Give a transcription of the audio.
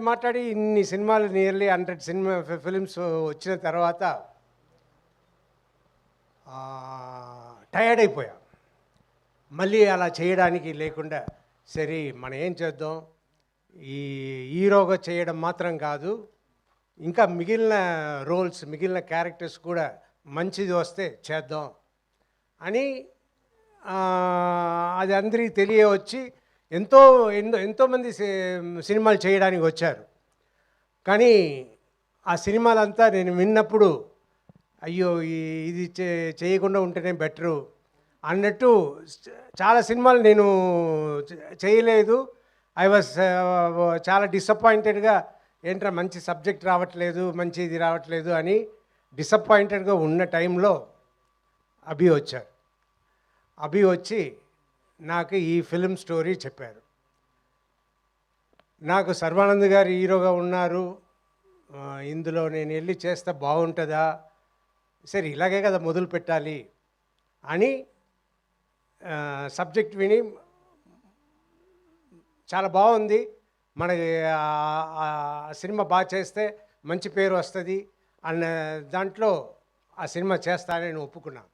మాట్లాడి ఇన్ని సినిమాలు నియర్లీ 100 ఫిలిమ్స్ వచ్చిన తర్వాత టయర్డ్ అయిపోయా. మళ్ళీ అలా చేయడానికి లేకుండా సరే మనం ఏం చేద్దాం, ఈ హీరోగా చేయడం మాత్రం కాదు, ఇంకా మిగిలిన రోల్స్ మిగిలిన క్యారెక్టర్స్ కూడా మంచిది వస్తే చేద్దాం అని అది అందరికీ తెలియవచ్చి ఎంతోమంది సినిమాలు చేయడానికి వచ్చారు. కానీ ఆ సినిమాలంతా నేను విన్నప్పుడు అయ్యో ఇది చేయకుండా ఉంటేనే బెటరు అన్నట్టు చాలా సినిమాలు నేను చేయలేదు. ఐ వాజ్ చాలా డిసప్పాయింటెడ్గా, ఏంట్రా మంచి సబ్జెక్ట్ రావట్లేదు, మంచి ఇది రావట్లేదు అని డిసప్పాయింటెడ్గా ఉన్న టైంలో అభి వచ్చారు. అభి వచ్చి నాకు ఈ ఫిల్మ్ స్టోరీ చెప్పారు. నాకు సర్వానంద్ గారు హీరోగా ఉన్నారు, ఇందులో నేను వెళ్ళి చేస్తే బాగుంటుందా, సరే ఇలాగే కదా మొదలు పెట్టాలి అని సబ్జెక్ట్ విని చాలా బాగుంది, మనకి సినిమా బాగా చేస్తే మంచి పేరు వస్తుంది అన్న దాంట్లో ఆ సినిమా చేస్తానని ఒప్పుకున్నాను.